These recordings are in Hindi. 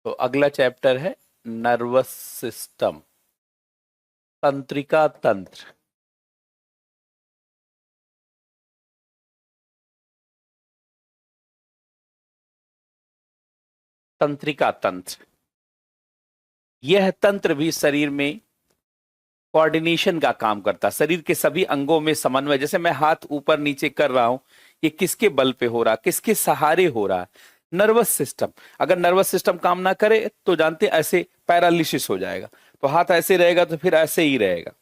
तो अगला चैप्टर है नर्वस सिस्टम, तंत्रिका तंत्र। तंत्रिका तंत्र, यह तंत्र भी शरीर में कोऑर्डिनेशन का काम करता है। शरीर के सभी अंगों में समन्वय, जैसे मैं हाथ ऊपर नीचे कर रहा हूं, ये किसके बल पे हो रहा, किसके सहारे हो रहा है? Nervous system. अगर नर्वस सिस्टम काम ना करे तो जानते हैं, ऐसे पैरालिसिस हो जाएगा। तो हाथ ऐसे रहेगा तो फिर ऐसे ही रहेगा।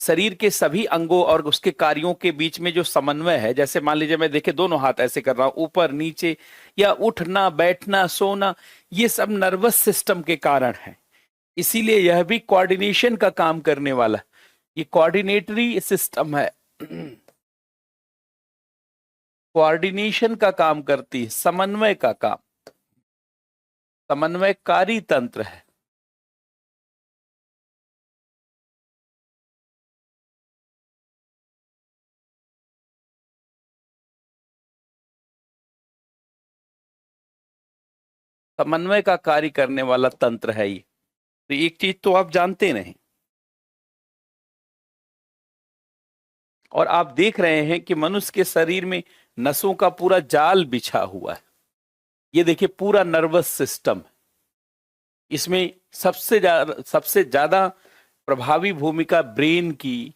शरीर के सभी अंगों और उसके कार्यों के बीच में जो समन्वय है, जैसे मान लीजिए मैं देखे दोनों हाथ ऐसे कर रहा हूं, ऊपर नीचे, या उठना बैठना सोना, ये सब नर्वस सिस्टम के कारण है। इसीलिए यह भी कोऑर्डिनेशन का काम करने वाला, ये कोऑर्डिनेटरी सिस्टम है। कोऑर्डिनेशन का काम करती है, समन्वय का काम, समन्वयकारी तंत्र है। समन्वय का कार्य करने वाला तंत्र है ये। तो एक चीज तो आप जानते नहीं, और आप देख रहे हैं कि मनुष्य के शरीर में नसों का पूरा जाल बिछा हुआ है। ये देखिए पूरा नर्वस सिस्टम, इसमें सबसे ज्यादा प्रभावी भूमिका ब्रेन की।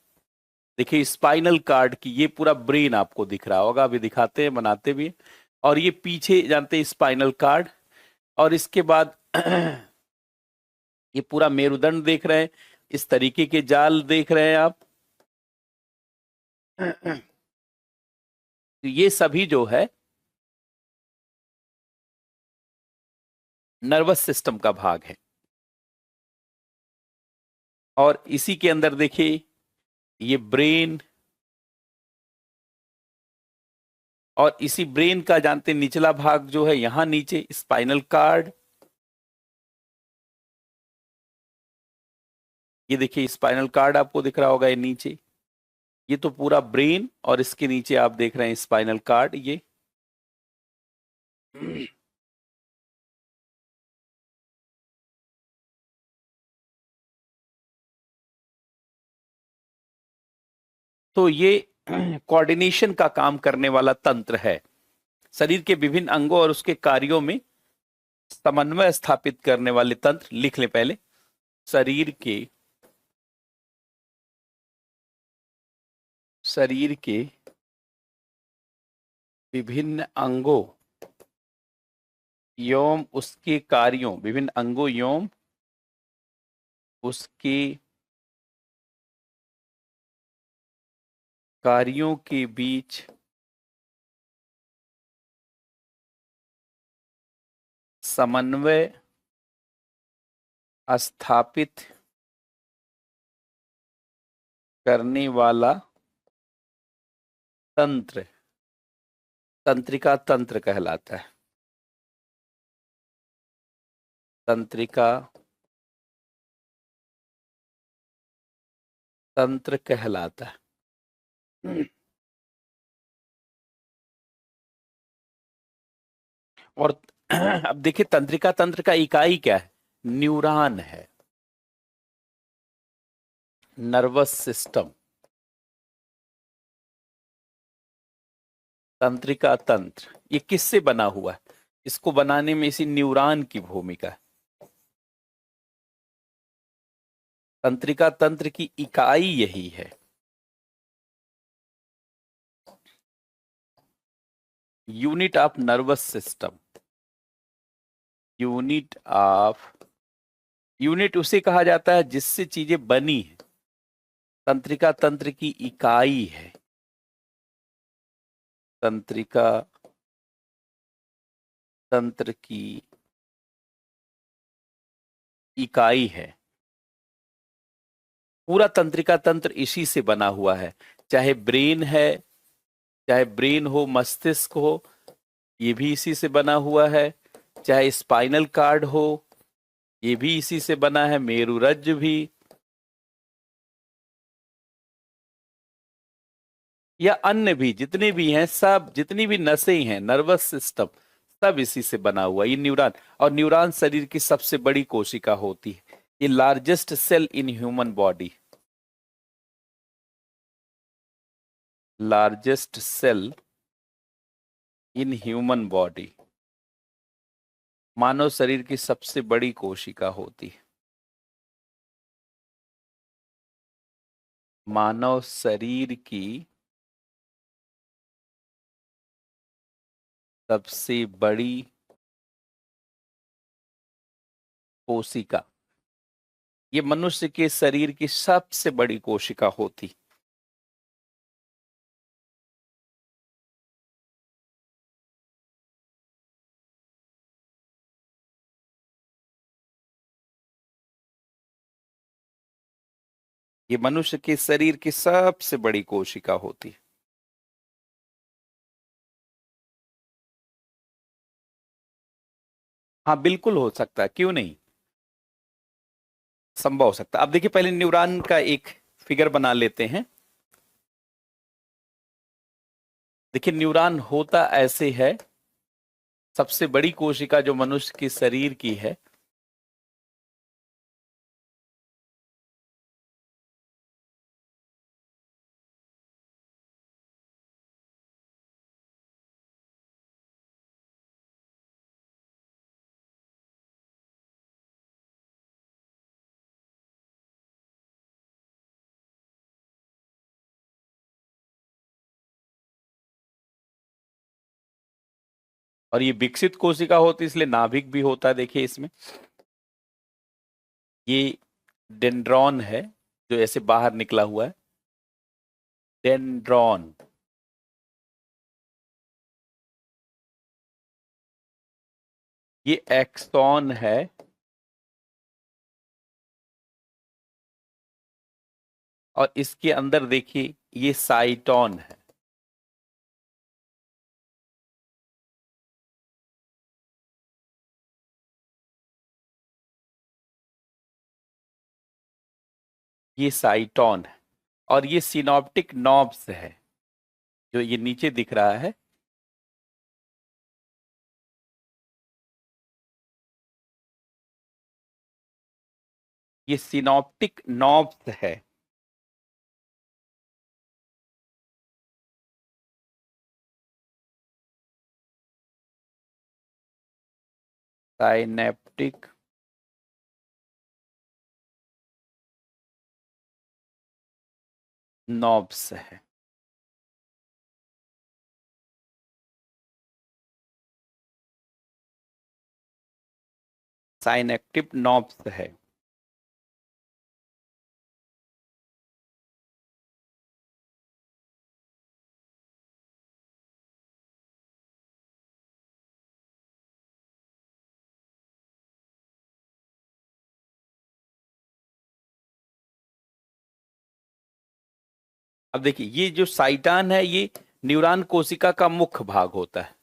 देखिए स्पाइनल कार्ड की, ये पूरा ब्रेन आपको दिख रहा होगा, अभी दिखाते हैं, बनाते भी हैं। और ये पीछे जानते हैं स्पाइनल कार्ड, और इसके बाद ये पूरा मेरुदंड देख रहे हैं, इस तरीके के जाल देख रहे हैं आप। तो ये सभी जो है नर्वस सिस्टम का भाग है। और इसी के अंदर देखिए ये ब्रेन, और इसी ब्रेन का जानते हैं निचला भाग जो है यहां नीचे स्पाइनल कार्ड। ये देखिए स्पाइनल कार्ड आपको दिख रहा होगा, ये नीचे, ये तो पूरा ब्रेन, और इसके नीचे आप देख रहे हैं स्पाइनल कार्ड। ये तो ये कोऑर्डिनेशन का काम करने वाला तंत्र है। शरीर के विभिन्न अंगों और उसके कार्यों में समन्वय स्थापित करने वाले तंत्र लिख ले पहले। शरीर के विभिन्न अंगों एवं उसके कार्यों, विभिन्न अंगों एवं उसके कार्यों के बीच समन्वय स्थापित करने वाला तंत्र तंत्रिका तंत्र कहलाता है। तंत्रिका तंत्र कहलाता है। और अब देखिए तंत्रिका तंत्र का इकाई क्या है? न्यूरॉन है, नर्वस सिस्टम। तंत्रिका तंत्र ये किससे बना हुआ है? इसको बनाने में इसी न्यूरॉन की भूमिका है। तंत्रिका तंत्र की इकाई यही है। Unit of nervous system, unit उसे कहा जाता है जिससे चीजें बनी है। तंत्रिका तंत्र की इकाई है। तंत्रिका तंत्र की इकाई है। पूरा तंत्रिका तंत्र इसी से बना हुआ है। चाहे ब्रेन है, चाहे ब्रेन हो, मस्तिष्क हो, ये भी इसी से बना हुआ है। चाहे स्पाइनल कार्ड हो, ये भी इसी से बना है। मेरुरज्ज भी, या अन्य भी जितने भी हैं, सब जितनी भी नसें हैं, नर्वस सिस्टम, सब इसी से बना हुआ ये न्यूरॉन। और न्यूरॉन शरीर की सबसे बड़ी कोशिका होती है, ये largest cell in human body, largest cell in human body, मानव शरीर की सबसे बड़ी कोशिका होती है। मानव शरीर की सबसे बड़ी कोशिका, ये मनुष्य के शरीर की सबसे बड़ी कोशिका होती। ये मनुष्य के शरीर की सबसे बड़ी कोशिका होती। हाँ बिल्कुल हो सकता है, क्यों नहीं, संभव हो सकता है। अब देखिए पहले न्यूरॉन का एक फिगर बना लेते हैं। देखिए न्यूरॉन होता ऐसे है, सबसे बड़ी कोशिका जो मनुष्य के शरीर की है, और ये विकसित कोशिका होती है इसलिए नाभिक भी होता है। देखिए इसमें ये डेंड्रॉन है जो ऐसे बाहर निकला हुआ है, डेंड्रॉन। ये एक्सॉन है, और इसके अंदर देखिए ये साइटोन है। ये साइटोन है, और ये सिनॉप्टिक नॉब्स है जो ये नीचे दिख रहा है। ये सिनॉप्टिक नॉब्स है। साइनेप्टिक नॉब्स है। साइनेप्टिक नॉब्स है। अब देखिए ये जो साइटान है ये न्यूरॉन कोशिका का मुख्य भाग होता है।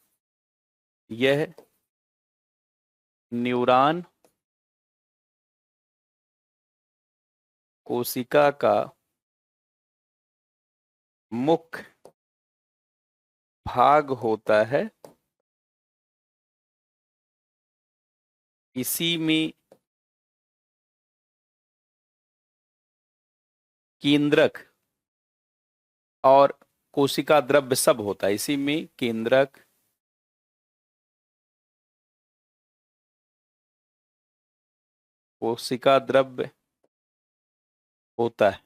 यह न्यूरॉन कोशिका का मुख्य भाग होता है। इसी में केंद्रक और कोशिका द्रव्य सब होता है। इसी में केंद्रक, कोशिका द्रव्य होता है।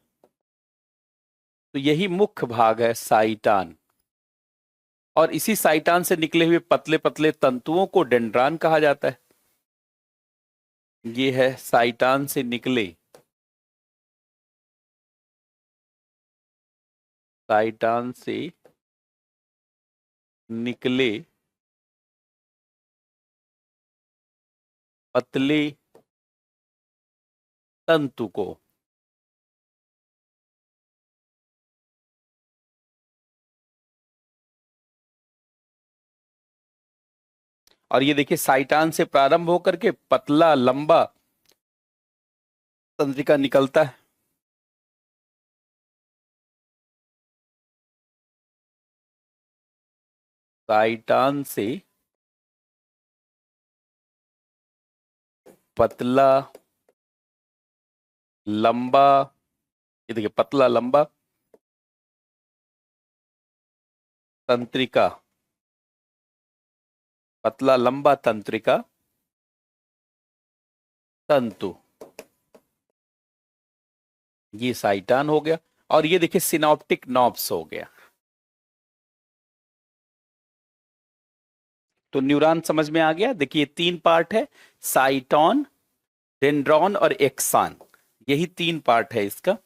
तो यही मुख्य भाग है साइटान, और इसी साइटान से निकले हुए पतले पतले तंतुओं को डेंड्रान कहा जाता है। ये है साइटान से निकले, साइटान से निकले पतले तंतु को और ये देखिए साइटान से प्रारंभ होकर के पतला लंबा तंत्रिका निकलता है। साइटान से पतला लंबा, ये देखिए पतला लंबा तंत्रिका, पतला लंबा तंत्रिका तंतु, ये साइटान हो गया। और ये देखिए सिनॉप्टिक नॉब्स हो गया। तो न्यूरॉन समझ में आ गया। देखिए तीन पार्ट है, साइटॉन, डेंड्रॉन और एक्सान, यही तीन पार्ट है इसका,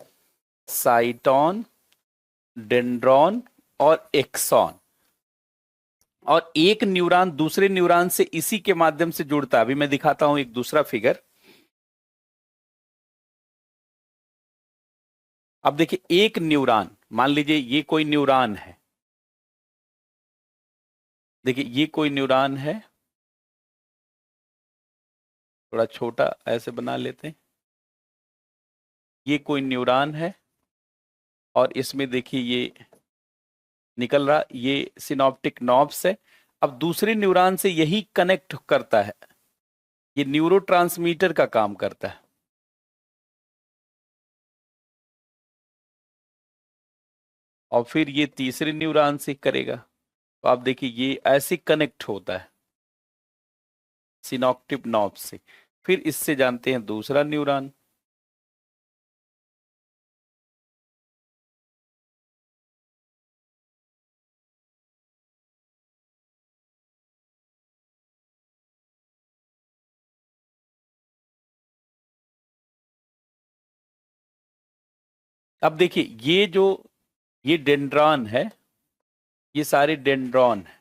साइटॉन, डेंड्रॉन और एक्सॉन। और एक न्यूरॉन दूसरे न्यूरॉन से इसी के माध्यम से जुड़ता है। अभी मैं दिखाता हूं एक दूसरा फिगर। अब देखिए एक न्यूरॉन, मान लीजिए ये कोई न्यूरॉन है, देखिए ये कोई न्यूरॉन है, थोड़ा छोटा ऐसे बना लेते हैं, ये कोई न्यूरॉन है और इसमें देखिए ये निकल रहा, ये सिनॉप्टिक नॉब्स है। अब दूसरे न्यूरॉन से यही कनेक्ट करता है, ये न्यूरोट्रांसमीटर का काम करता है। और फिर ये तीसरे न्यूरॉन से करेगा। तो आप देखिए ये ऐसे कनेक्ट होता है सिनॉप्टिक नॉब से। फिर इससे जानते हैं दूसरा न्यूरॉन, अब देखिए ये डेंड्रॉन है, ये सारे डेंड्रॉन है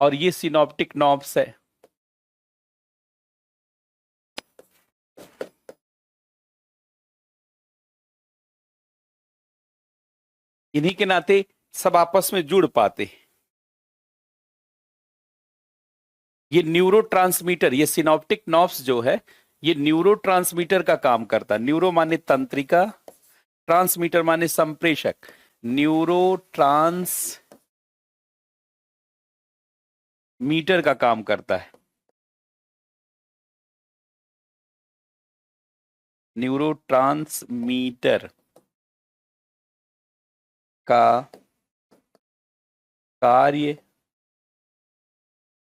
और ये सिनॉप्टिक नॉब्स है। इन्हीं के नाते सब आपस में जुड़ पाते। ये न्यूरोट्रांसमीटर, ये सिनॉप्टिक नॉब्स जो है ये न्यूरोट्रांसमीटर का काम करता है। न्यूरो माने तंत्रिका, ट्रांसमीटर माने संप्रेषक, न्यूरो ट्रांसमीटर का काम करता है। न्यूरो ट्रांसमीटर का कार्य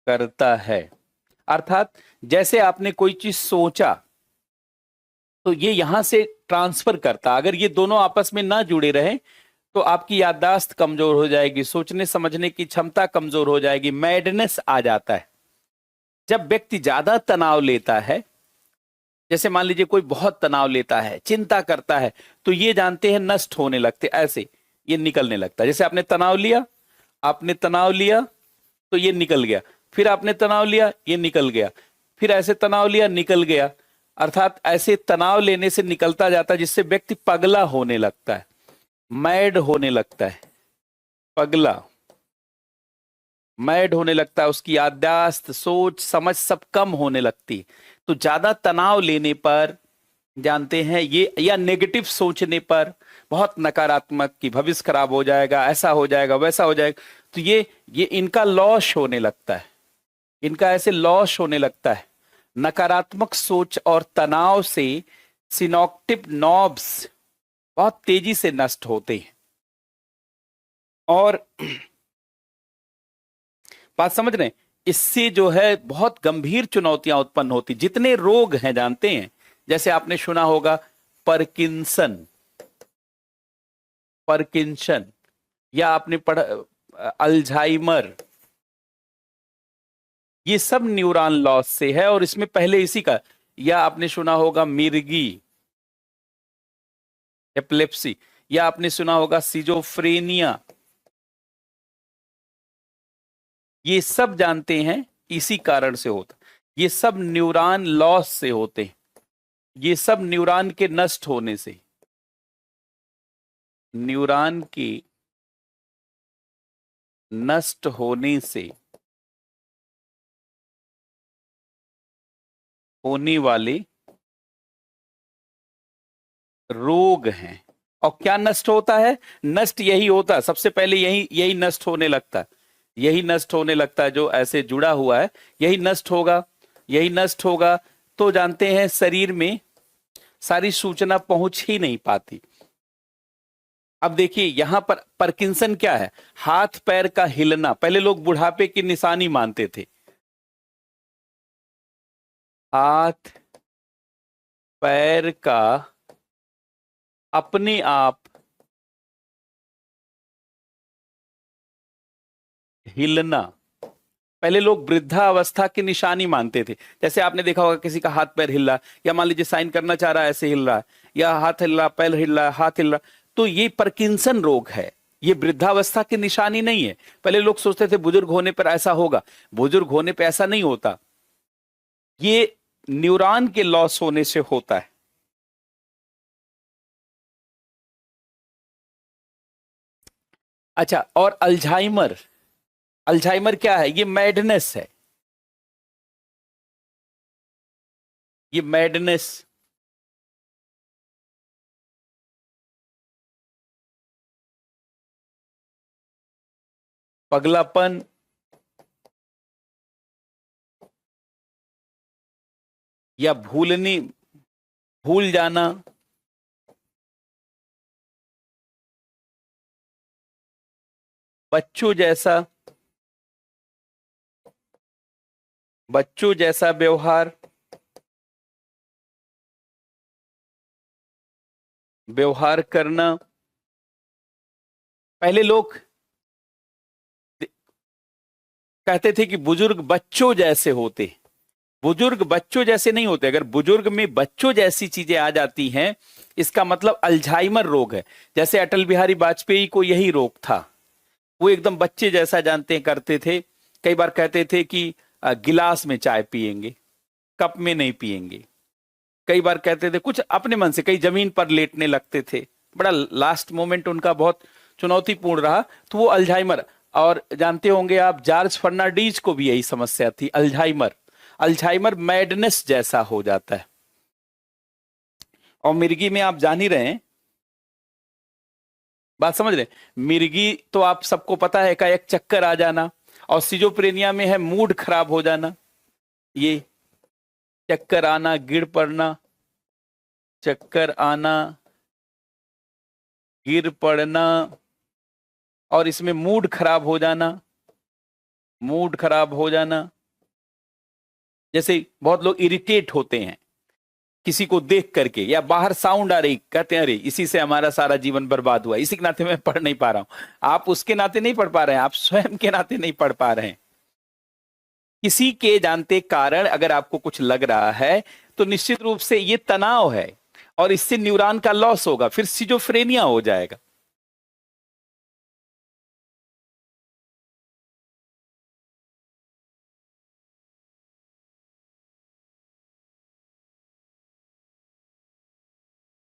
करता है। अर्थात जैसे आपने कोई चीज सोचा तो ये यहां से ट्रांसफर करता। अगर ये दोनों आपस में ना जुड़े रहे तो आपकी याददाश्त कमजोर हो जाएगी, सोचने समझने की क्षमता कमजोर हो जाएगी, मैडनेस आ जाता है। जब व्यक्ति ज्यादा तनाव लेता है, जैसे मान लीजिए कोई बहुत तनाव लेता है, चिंता करता है, तो ये जानते हैं नष्ट होने लगते, ऐसे ये निकलने लगता है। जैसे आपने तनाव लिया, आपने तनाव लिया तो ये निकल गया, फिर आपने तनाव लिया ये निकल गया, फिर ऐसे तनाव लिया निकल गया। अर्थात ऐसे तनाव लेने से निकलता जाता है, जिससे व्यक्ति पगला होने लगता है, मैड होने लगता है, पगला मैड होने लगता है, उसकी याददाश्त सोच समझ सब कम होने लगती है। तो ज्यादा तनाव लेने पर जानते हैं ये, या नेगेटिव सोचने पर, बहुत नकारात्मक कि भविष्य खराब हो जाएगा, ऐसा हो जाएगा, वैसा हो जाएगा, तो ये इनका लॉस होने लगता है, इनका ऐसे लॉस होने लगता है। नकारात्मक सोच और तनाव से सिनॉप्टिक नॉब्स बहुत तेजी से नष्ट होते हैं। और बात समझ रहे हैं, इससे जो है बहुत गंभीर चुनौतियां उत्पन्न होती। जितने रोग हैं जानते हैं, जैसे आपने सुना होगा पार्किंसन, पार्किंसन, या आपने पढ़ा अल्जाइमर, ये सब न्यूरॉन लॉस से है। और इसमें पहले इसी का, या आपने सुना होगा मिर्गी, एपिलेप्सी, या आपने सुना होगा सिजोफ्रेनिया, ये सब जानते हैं इसी कारण से होता। ये सब न्यूरॉन लॉस से होते हैं, ये सब न्यूरॉन के नष्ट होने से, न्यूरॉन के नष्ट होने से होने वाले रोग हैं। और क्या नष्ट होता है? नष्ट यही होता है, सबसे पहले यही नष्ट होने लगता है, यही नष्ट होने लगता है, जो ऐसे जुड़ा हुआ है यही नष्ट होगा। यही नष्ट होगा, तो जानते हैं शरीर में सारी सूचना पहुंच ही नहीं पाती। अब देखिए यहां पर पार्किंसन क्या है, हाथ पैर का हिलना, पहले लोग बुढ़ापे की निशानी मानते थे। हाथ पैर का अपने आप हिलना, पहले लोग वृद्धावस्था की निशानी मानते थे। जैसे आपने देखा होगा किसी का हाथ पैर हिल रहा, या मान लीजिए साइन करना चाह रहा है ऐसे हिल रहा है, या हाथ हिल रहा, पैर हिल रहा, हाथ हिल रहा, तो ये पार्किंसन रोग है, ये वृद्धावस्था की निशानी नहीं है। पहले लोग सोचते थे बुजुर्ग होने पर ऐसा होगा, बुजुर्ग होने पर ऐसा नहीं होता, ये न्यूरॉन के लॉस होने से होता है। अच्छा, और अल्जाइमर, अल्जाइमर क्या है, ये मैडनेस है, ये मैडनेस, पगलापन, या भूलनी, भूल जाना, बच्चों जैसा, बच्चों जैसा व्यवहार, व्यवहार करना। पहले लोग कहते थे कि बुजुर्ग बच्चों जैसे होते, बुजुर्ग बच्चों जैसे नहीं होते। अगर बुजुर्ग में बच्चों जैसी चीजें आ जाती हैं, इसका मतलब अल्जाइमर रोग है। जैसे अटल बिहारी वाजपेयी को यही रोग था, वो एकदम बच्चे जैसा जानते करते थे। कई बार कहते थे कि गिलास में चाय पिएंगे, कप में नहीं पिएंगे। कई बार कहते थे कुछ अपने मन से, कई जमीन पर लेटने लगते थे। बड़ा लास्ट मोमेंट उनका बहुत चुनौतीपूर्ण रहा, तो वो अल्जाइमर। और जानते होंगे आप, जॉर्ज फर्नांडीज को भी यही समस्या थी, अल्जाइमर। अल्जाइमर मैडनेस जैसा हो जाता है। और मिर्गी में आप जान ही रहे हैं, बात समझ रहे हैं? मिर्गी तो आप सबको पता है, का एक चक्कर आ जाना, और सिजोफ्रेनिया में है मूड खराब हो जाना। ये चक्कर आना, गिर पड़ना, चक्कर आना, गिर पड़ना, और इसमें मूड खराब हो जाना, मूड खराब हो जाना। जैसे बहुत लोग इरिटेट होते हैं किसी को देख करके, या बाहर साउंड आ रही, कहते हैं अरे इसी से हमारा सारा जीवन बर्बाद हुआ, इसी के नाते मैं पढ़ नहीं पा रहा हूं। आप उसके नाते नहीं पढ़ पा रहे हैं, आप स्वयं के नाते नहीं पढ़ पा रहे हैं। किसी के जानते कारण अगर आपको कुछ लग रहा है, तो निश्चित रूप से ये तनाव है, और इससे न्यूरॉन का लॉस होगा, फिर सिजोफ्रेनिया हो जाएगा।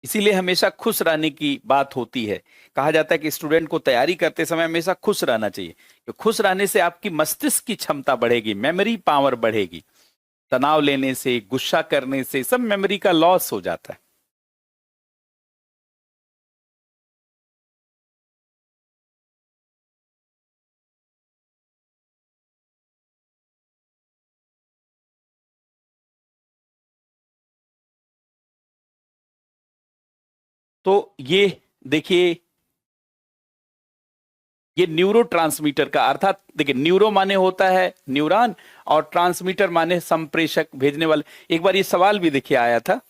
इसीलिए हमेशा खुश रहने की बात होती है। कहा जाता है कि स्टूडेंट को तैयारी करते समय हमेशा खुश रहना चाहिए, कि खुश रहने से आपकी मस्तिष्क की क्षमता बढ़ेगी, मेमोरी पावर बढ़ेगी। तनाव लेने से, गुस्सा करने से सब मेमोरी का लॉस हो जाता है। तो ये देखिए, ये न्यूरो ट्रांसमीटर का अर्थात, देखिए न्यूरो माने होता है न्यूरॉन, और ट्रांसमीटर माने संप्रेषक, भेजने वाले। एक बार ये सवाल भी देखिए आया था,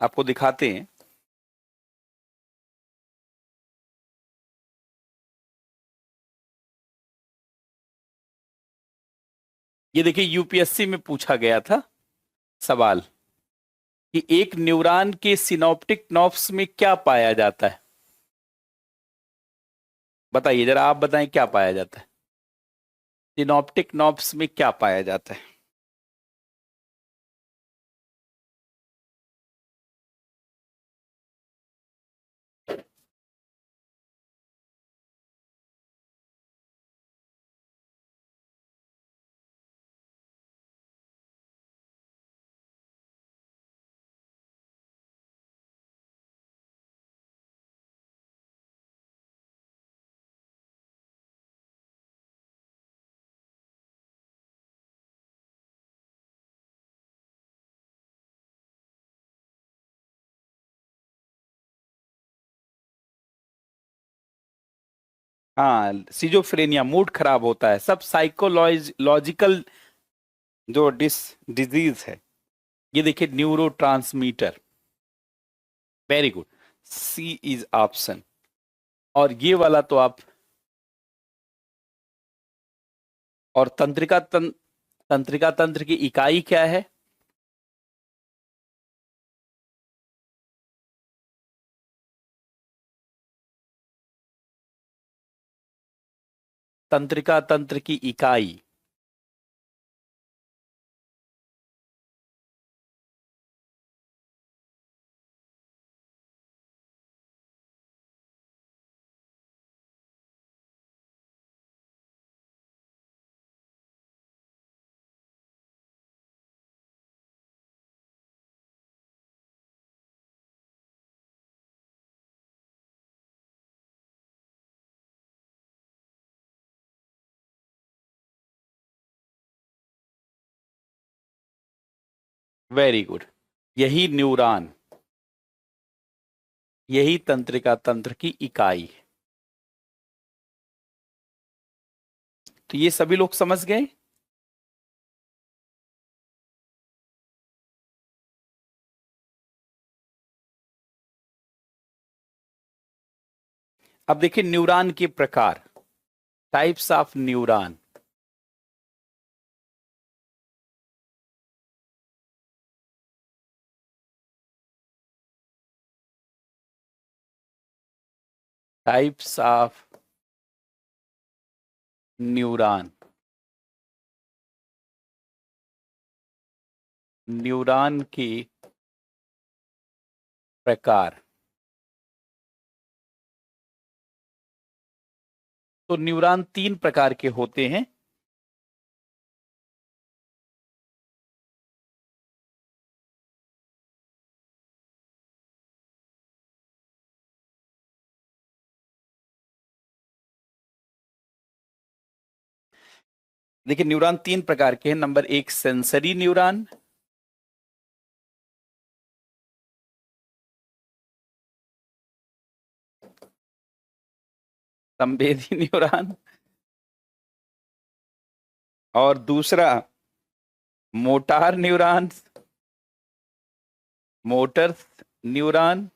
आपको दिखाते हैं। ये देखिए यूपीएससी में पूछा गया था सवाल, कि एक न्यूरॉन के सिनॉप्टिक नॉब्स में क्या पाया जाता है। बताइए जरा, आप बताएं क्या पाया जाता है, सिनॉप्टिक नॉब्स में क्या पाया जाता है। हाँ, सिजोफ्रेनिया, मूड खराब होता है, सब साइकोलॉजिकल जो डिजीज है। ये देखिए, neuro, very good, C is option. और ये वाला तो आप, और तंत्रिका तंत्र की इकाई क्या है? तंत्रिका तंत्र की इकाई। वेरी गुड, यही न्यूरॉन, यही तंत्रिका तंत्र की इकाई है। तो ये सभी लोग समझ गए। अब देखिए न्यूरॉन के प्रकार, types of neuron. Types of neuron, neuron के प्रकार। तो न्यूरॉन तीन प्रकार के होते हैं। देखिए न्यूरॉन तीन प्रकार के हैं। नंबर एक, सेंसरी न्यूरॉन। संवेदी न्यूरॉन। और दूसरा, मोटार न्यूरॉन, मोटर न्यूरॉन।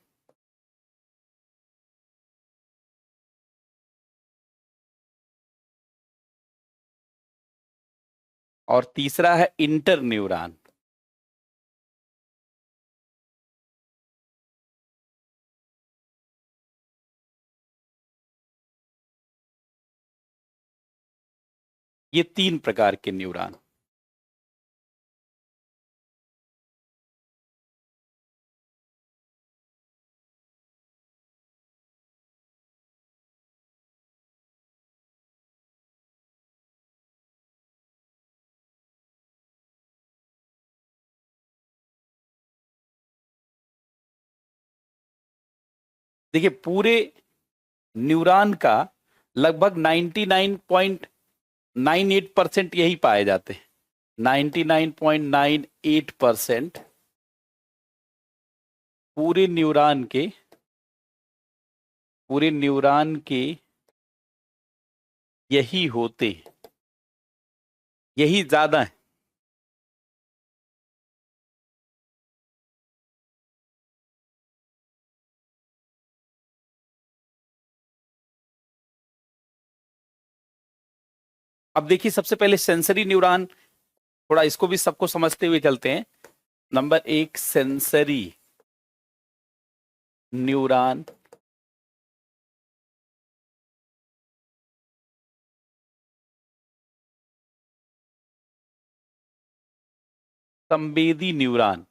और तीसरा है इंटर न्यूरॉन। ये तीन प्रकार के न्यूरॉन। देखिए पूरे न्यूरॉन का लगभग 99.98% यही पाए जाते हैं। 99.98% पूरे न्यूरॉन के, पूरे न्यूरॉन के यही होते हैं, यही ज्यादा है। अब देखिए सबसे पहले सेंसरी न्यूरॉन, थोड़ा इसको भी सबको समझते हुए चलते हैं। नंबर एक, सेंसरी न्यूरॉन। संवेदी न्यूरॉन,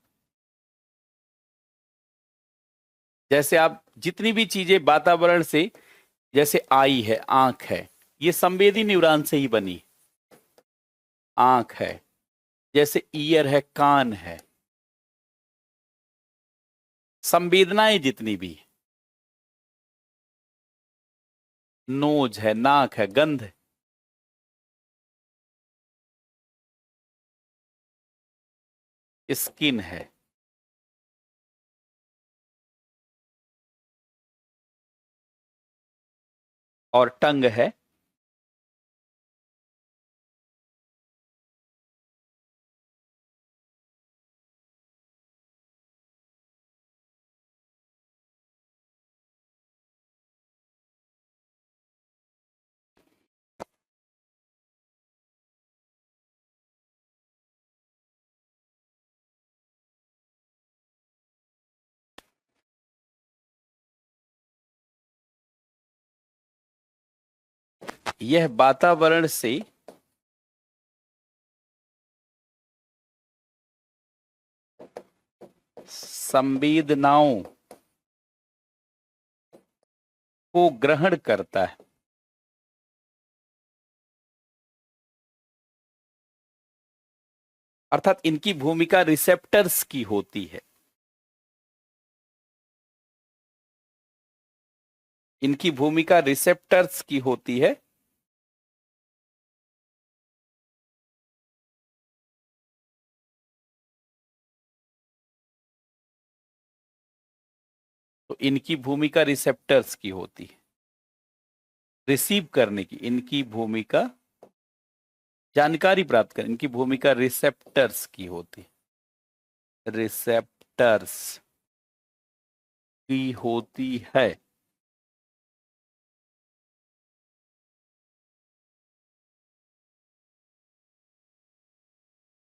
जैसे आप जितनी भी चीजें वातावरण से, जैसे आई है, आंख है, ये संवेदी न्यूरॉन से ही बनी। आंख है, जैसे ईयर है, कान है, संवेदनाएं जितनी भी, नोज है, नाक है, गंध, स्किन है। और टंग है। यह वातावरण से संवेदनाओं को ग्रहण करता है। अर्थात इनकी भूमिका रिसेप्टर्स की होती है। इनकी भूमिका रिसेप्टर्स की होती है। तो इनकी भूमिका रिसेप्टर्स की होती है, रिसीव करने की। इनकी भूमिका जानकारी प्राप्त करने, इनकी भूमिका रिसेप्टर्स की होती है, रिसेप्टर्स की होती है।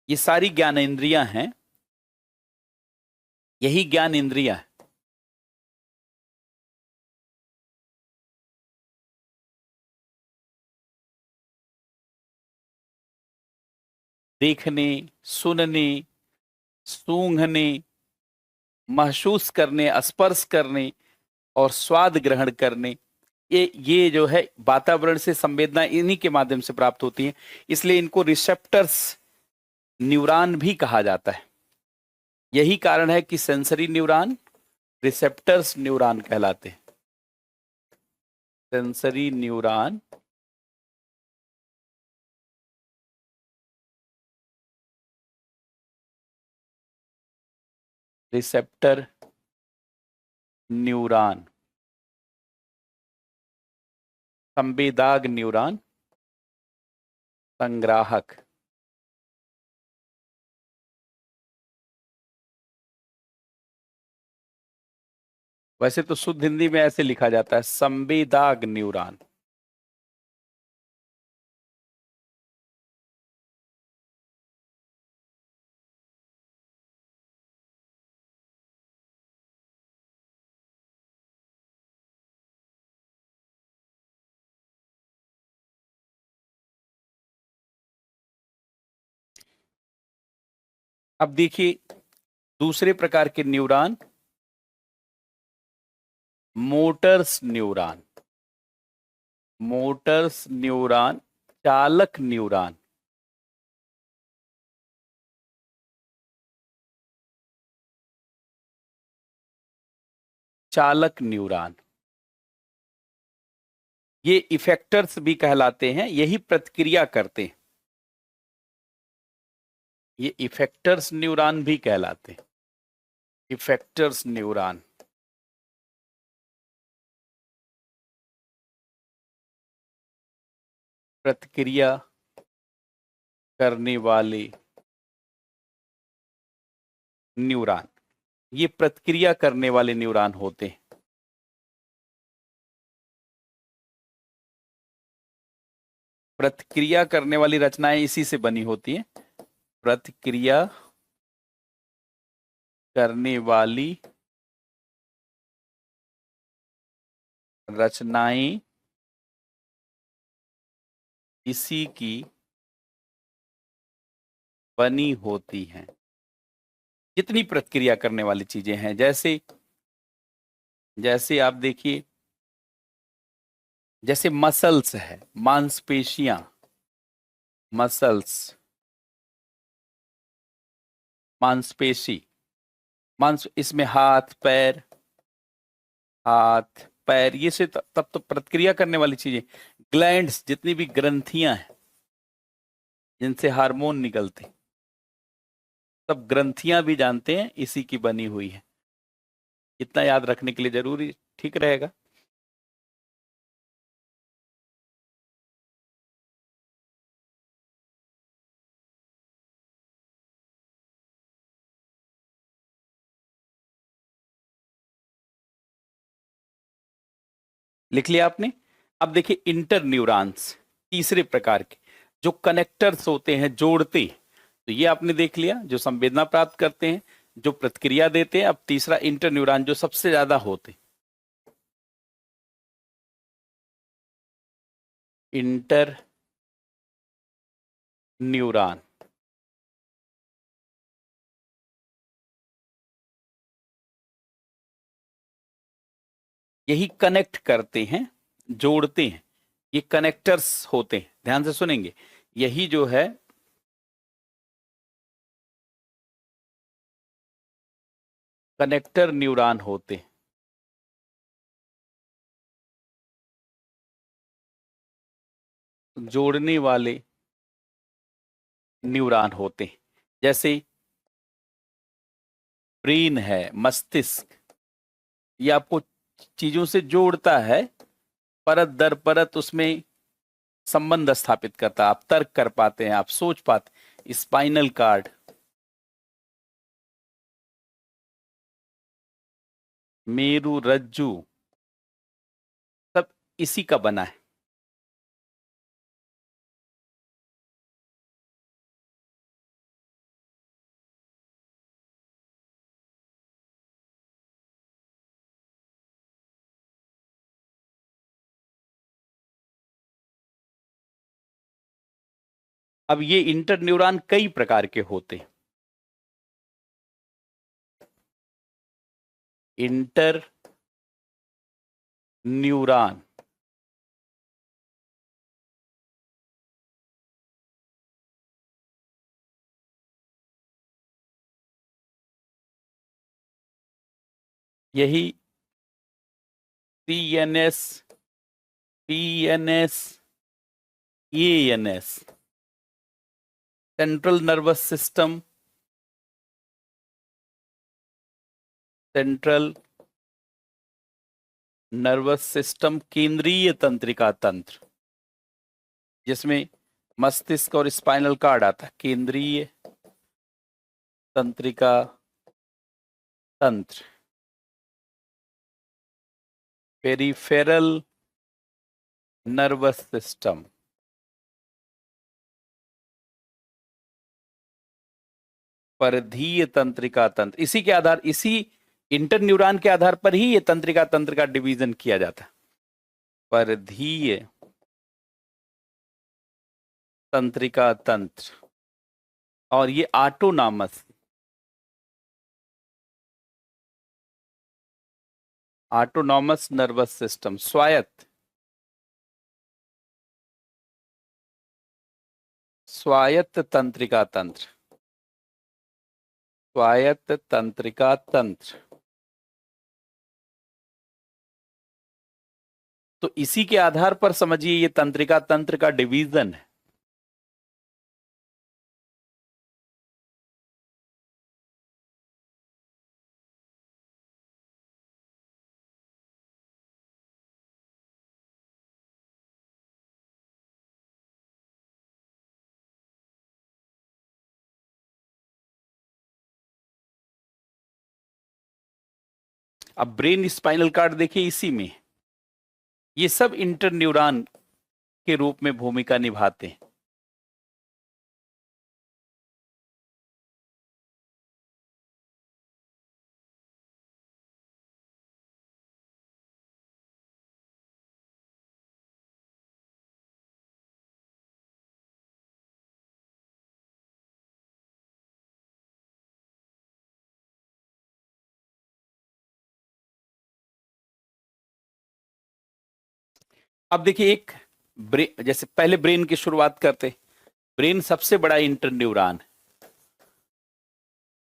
ये सारी ज्ञानेंद्रियां हैं, यही ज्ञान इंद्रियां हैं। देखने, सुनने, सूंघने, महसूस करने, स्पर्श करने और स्वाद ग्रहण करने, ये जो है वातावरण से संवेदना इन्हीं के माध्यम से प्राप्त होती है। इसलिए इनको रिसेप्टर्स न्यूरॉन भी कहा जाता है। यही कारण है कि सेंसरी न्यूरॉन रिसेप्टर्स न्यूरॉन कहलाते हैं। सेंसरी न्यूरॉन रिसेप्टर न्यूरॉन, संवेदाग न्यूरॉन संग्राहक। वैसे तो शुद्ध हिंदी में ऐसे लिखा जाता है, संवेदाग न्यूरॉन। अब देखिए दूसरे प्रकार के neuron, Motors neuron. Motors neuron, चालक न्यूरॉन। चालक न्यूरॉन, ये इफेक्टर्स भी कहलाते हैं, यही प्रतिक्रिया करते हैं। ये इफेक्टर्स न्यूरॉन भी कहलाते हैं, इफेक्टर्स न्यूरॉन। प्रतिक्रिया करने वाले न्यूरॉन, ये प्रतिक्रिया करने वाले न्यूरॉन होते हैं। प्रतिक्रिया करने वाली रचनाएं इसी से बनी होती हैं। प्रतिक्रिया करने वाली रचनाएं इसी की बनी होती हैं। जितनी प्रतिक्रिया करने वाली चीजें हैं, जैसे जैसे आप देखिए, जैसे मसल्स है, मांसपेशियां, मसल्स, मांसपेशी, मांस, इसमें हाथ पैर, हाथ पैर, ये से तब तो प्रतिक्रिया करने वाली चीजें। ग्लैंड्स, जितनी भी ग्रंथियां हैं जिनसे हार्मोन निकलते, सब ग्रंथियां भी जानते हैं इसी की बनी हुई है। इतना याद रखने के लिए जरूरी ठीक रहेगा। लिख लिया आपने। अब देखिए इंटर न्यूरॉन्स तीसरे प्रकार के, जो कनेक्टर्स होते हैं, जोड़ते। तो ये आपने देख लिया, जो संवेदना प्राप्त करते हैं, जो प्रतिक्रिया देते हैं। अब तीसरा इंटर न्यूरॉन, जो सबसे ज्यादा होते, इंटर न्यूरॉन। यही कनेक्ट करते हैं, जोड़ते हैं। ये कनेक्टर्स होते हैं, ध्यान से सुनेंगे। यही जो है कनेक्टर न्यूरॉन होते हैं, जोड़ने वाले न्यूरॉन होते हैं। जैसे ब्रेन है, मस्तिष्क, ये आपको चीजों से जोड़ता है, परत दर परत उसमें संबंध स्थापित करता है, आप तर्क कर पाते हैं, आप सोच पाते। स्पाइनल कार्ड, मेरु रज्जु, सब इसी का बना है। अब ये इंटर न्यूरॉन कई प्रकार के होते हैं। इंटर न्यूरॉन यही CNS, PNS, ANS, central nervous system, central nervous system, केंद्रीय तंत्रिका तंत्र, जिसमें मस्तिष्क और स्पाइनल कार्ड आता है। केंद्रीय तंत्रिका तंत्र, पेरिफेरल नर्वस सिस्टम, परिधीय तंत्रिका तंत्र। इसी के आधार, इसी इंटर न्यूरॉन के आधार पर ही ये तंत्रिका तंत्र का डिवीजन किया जाता है। परिधीय तंत्रिका तंत्र, और ये ऑटोनॉमस, ऑटोनॉमस नर्वस सिस्टम, स्वायत्त, स्वायत्त तंत्रिका तंत्र, स्वायत्त तंत्रिका तंत्र। तो इसी के आधार पर समझिए ये तंत्रिका तंत्र का डिवीजन है। अब ब्रेन स्पाइनल कार्ड देखिए, इसी में ये सब इंटर न्यूरॉन के रूप में भूमिका निभाते हैं। अब देखिए एक ब्रेन, जैसे पहले ब्रेन की शुरुआत करते। ब्रेन सबसे बड़ा इंटर न्यूरॉन,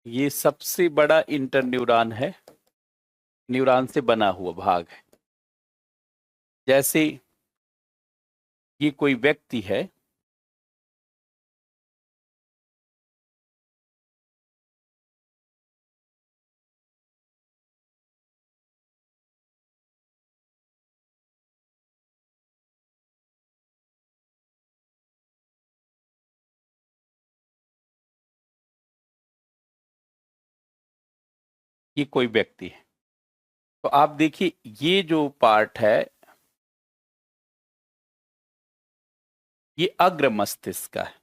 ये सबसे बड़ा इंटर न्यूरॉन है, न्यूरॉन से बना हुआ भाग है। जैसे ये कोई व्यक्ति है, ये कोई व्यक्ति है। तो आप देखिए ये जो पार्ट है, ये अग्र मस्तिष्क का है,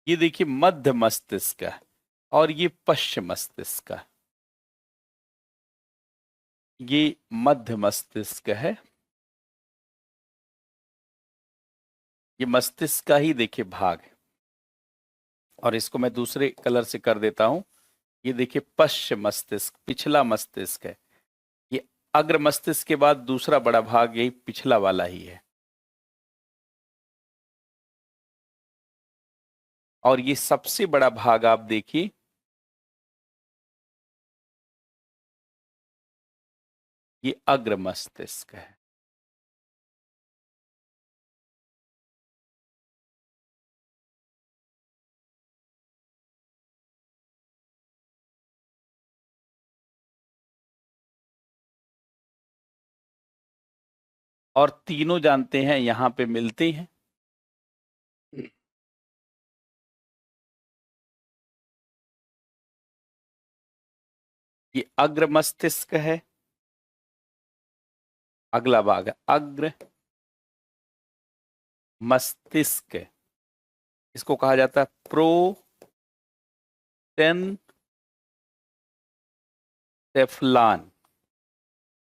ये देखिए मध्य मस्तिष्क का है, और ये पश्चिम मस्तिष्क का है। ये मध्य मस्तिष्क है, ये मस्तिष्क का ही देखिए भाग है। और इसको मैं दूसरे कलर से कर देता हूं। ये देखिए पश्चिम मस्तिष्क, पिछला मस्तिष्क है। ये अग्र मस्तिष्क के बाद दूसरा बड़ा भाग यही पिछला वाला ही है। और ये सबसे बड़ा भाग आप देखिए, ये अग्र मस्तिष्क है। और तीनों जानते हैं यहां पे मिलते हैं। ये अग्र मस्तिष्क है, अगला भाग है अग्र मस्तिष्क। इसको कहा जाता है प्रोटेनसेफ्लान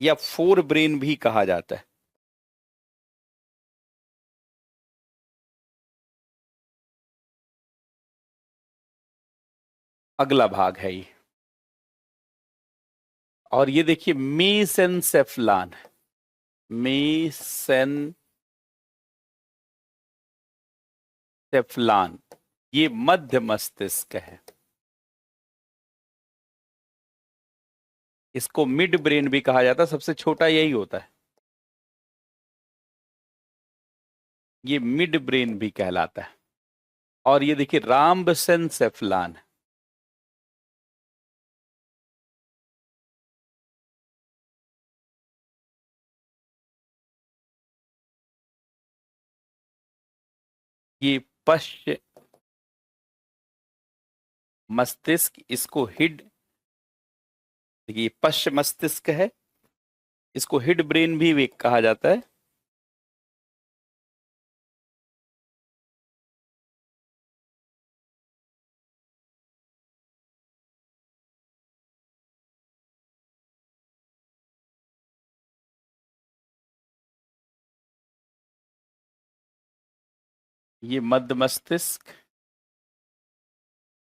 या फोर ब्रेन भी कहा जाता है। अगला भाग है ये। और ये देखिए मेसेनसेफ्लान, मेसेनसेफ्लान, ये मध्य मस्तिष्क है। इसको मिड ब्रेन भी कहा जाता है, सबसे छोटा यही होता है। ये मिड ब्रेन भी कहलाता है। और ये देखिए राम्बसेनसेफ्लान, ये पश्च मस्तिष्क, इसको हिड, देखिए ये पश्च मस्तिष्क है, इसको हिड ब्रेन भी कहा जाता है। ये मध्य मस्तिष्क,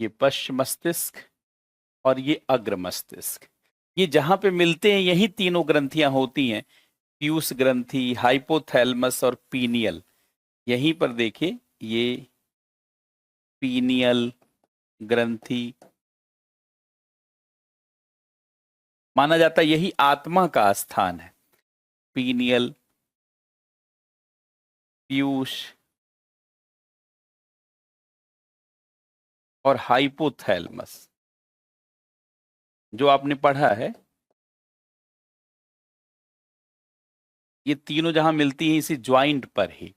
ये पश्च मस्तिष्क, और ये अग्र मस्तिष्क। ये जहां पे मिलते हैं यही तीनों ग्रंथियां होती हैं, पीयूष ग्रंथि, हाइपोथैलेमस और पीनियल। यहीं पर देखिए ये पीनियल ग्रंथि, माना जाता है यही आत्मा का स्थान है। पीनियल, पीयूष और हाइपोथैलेमस जो आपने पढ़ा है, ये तीनों जहां मिलती हैं इसी ज्वाइंट पर ही।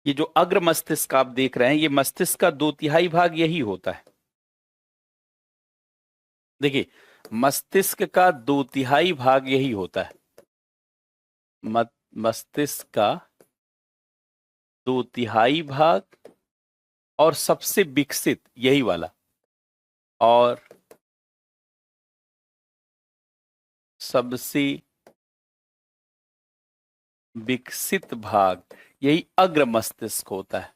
ये जो अग्र मस्तिष्क आप देख रहे हैं, ये मस्तिष्क का 2/3 भाग यही होता है। देखिए मस्तिष्क का 2/3 भाग यही होता है। मस्तिष्क का 2/3 भाग, और सबसे विकसित यही वाला, और सबसे विकसित भाग यही अग्र मस्तिष्क होता है।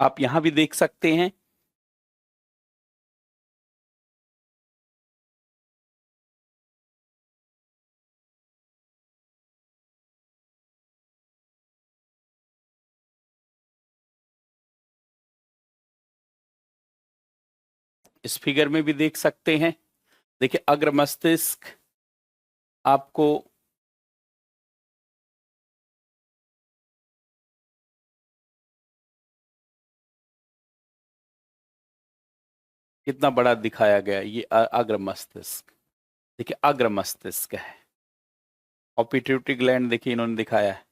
आप यहां भी देख सकते हैं। इस फिगर में भी देख सकते हैं। देखिए अग्र मस्तिष्क आपको कितना बड़ा दिखाया गया, ये अग्र मस्तिष्क। देखिए अग्र मस्तिष्क है। और पिट्यूटरी ग्लैंड देखिए इन्होंने दिखाया है।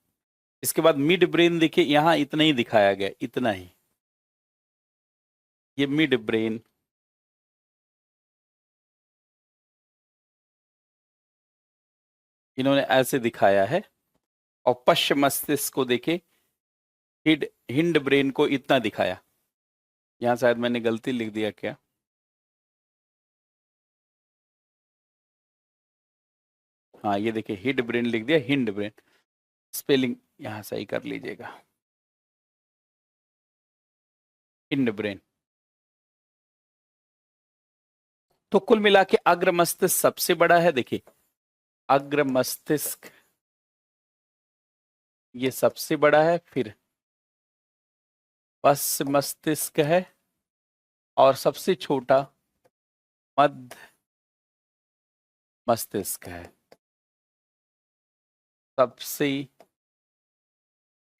इसके बाद मिड ब्रेन देखिए, यहां इतना ही दिखाया गया, इतना ही। ये मिड ब्रेन, इन्होंने ऐसे दिखाया है। और पश्च मस्तिष्क को देखे, हिड हिंड ब्रेन को इतना दिखाया। यहां शायद मैंने गलती लिख दिया क्या? हाँ ये देखिए हिड ब्रेन लिख दिया, हिंड ब्रेन। स्पेलिंग यहां सही कर लीजिएगा, हिंड ब्रेन। तो कुल मिला के अग्र मस्तिष्क सबसे बड़ा है। देखिए अग्र मस्तिष्क ये सबसे बड़ा है, फिर पश्च मस्तिष्क है, और सबसे छोटा मध्य मस्तिष्क है। सबसे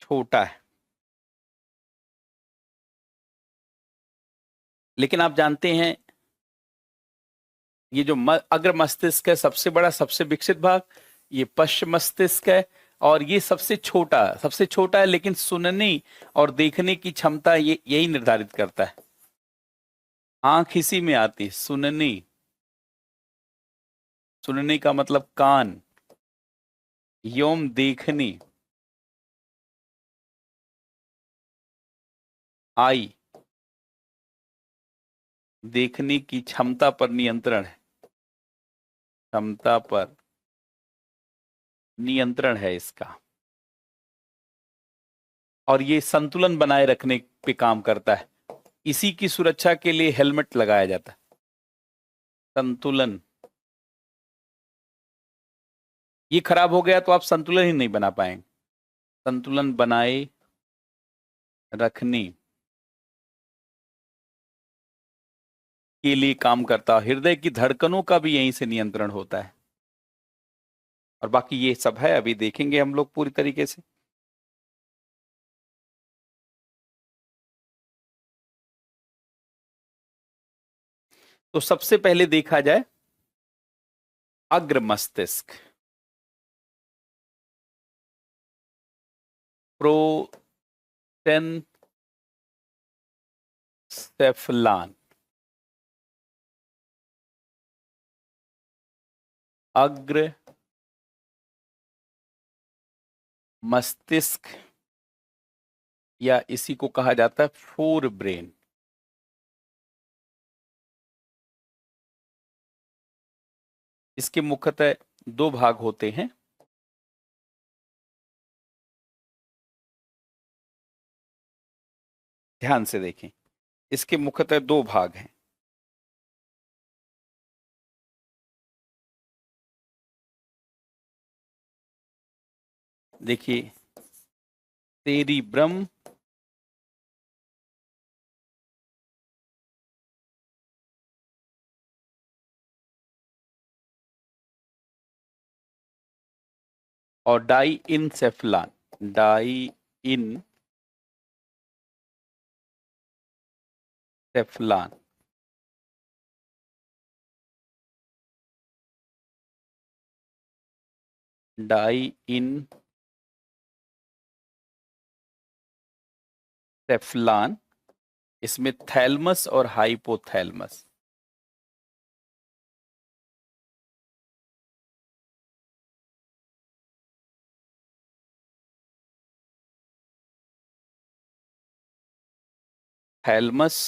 छोटा है। लेकिन आप जानते हैं ये जो अग्र मस्तिष्क है सबसे बड़ा, सबसे विकसित भाग, ये पश्च मस्तिष्क है। और ये सबसे छोटा है, लेकिन सुनने और देखने की क्षमता ये यही निर्धारित करता है। आंख इसी में आती है, सुनने। सुनने का मतलब कान, योम देखने, आई, देखने की क्षमता पर नियंत्रण है। क्षमता पर नियंत्रण है इसका। और ये संतुलन बनाए रखने पे काम करता है। इसी की सुरक्षा के लिए हेलमेट लगाया जाता है। संतुलन, ये खराब हो गया तो आप संतुलन ही नहीं बना पाएंगे। संतुलन बनाए रखने के लिए काम करता है। हृदय की धड़कनों का भी यहीं से नियंत्रण होता है। और बाकी ये सब है, अभी देखेंगे हम लोग पूरी तरीके से। तो सबसे पहले देखा जाए अग्र मस्तिष्क, प्रोटेनसेफलान। अग्र मस्तिष्क, या इसी को कहा जाता है फोर ब्रेन। इसके मुख्यतः दो भाग होते हैं। ध्यान से देखें, इसके मुख्यतः दो भाग हैं। देखिए सेरिब्रम और diencephalon. Diencephalon, diencephalon. इसमें थैलमस और हाइपोथैलमस। थैलमस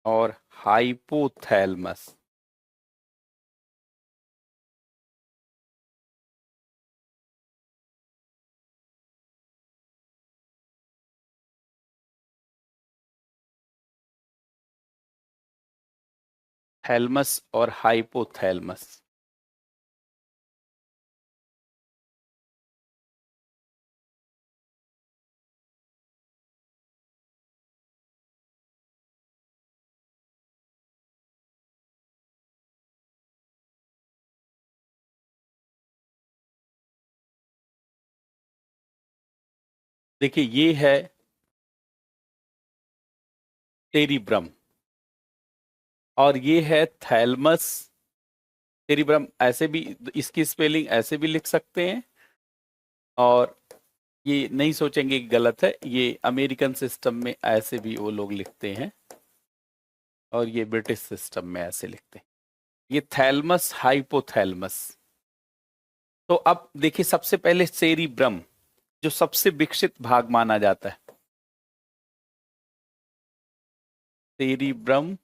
और हाइपोथैलमस। थैलमस और हाइपोथैलमस। देखिए ये है सेरिब्रम और ये है थैलमस। सेरिब्रम ऐसे भी, इसकी स्पेलिंग ऐसे भी लिख सकते हैं, और ये नहीं सोचेंगे कि गलत है, ये अमेरिकन सिस्टम में ऐसे भी वो लोग लिखते हैं और ये ब्रिटिश सिस्टम में ऐसे लिखते हैं। ये थैलमस हाइपोथैलमस। तो अब देखिए सबसे पहले सेरिब्रम, जो सबसे विकसित भाग माना जाता है। सेरिब्रम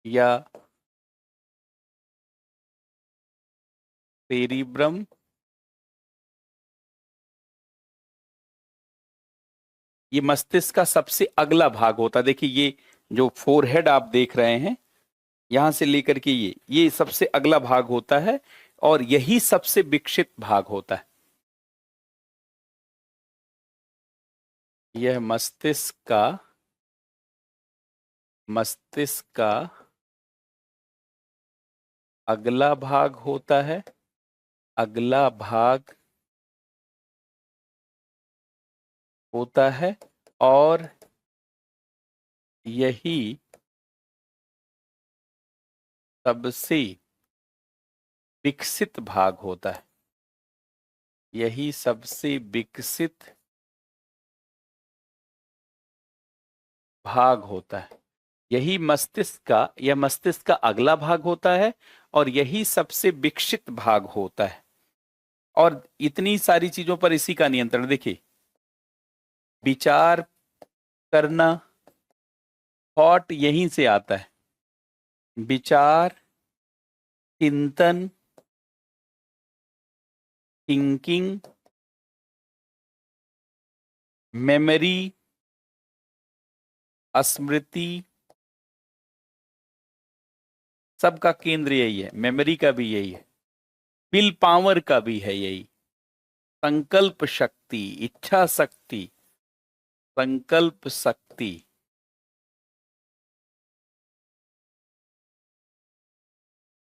या सेरिब्रम, ये मस्तिष्क का सबसे अगला भाग होता है। देखिए ये जो फोरहेड आप देख रहे हैं, यहां से लेकर के ये सबसे अगला भाग होता है और यही सबसे विकसित भाग होता है। यह मस्तिष्क का अगला भाग होता है। अगला भाग होता है और यही सबसे विकसित भाग होता है। यही सबसे विकसित भाग होता है। यही मस्तिष्क का अगला भाग होता है और यही सबसे विकसित भाग होता है। और इतनी सारी चीजों पर इसी का नियंत्रण। देखिए विचार करना, थॉट यहीं से आता है। विचार, चिंतन, थिंकिंग, मेमोरी, स्मृति, सबका केंद्र यही है। मेमोरी का भी यही है, विल पावर का भी है यही, संकल्प शक्ति, इच्छा शक्ति, संकल्प शक्ति,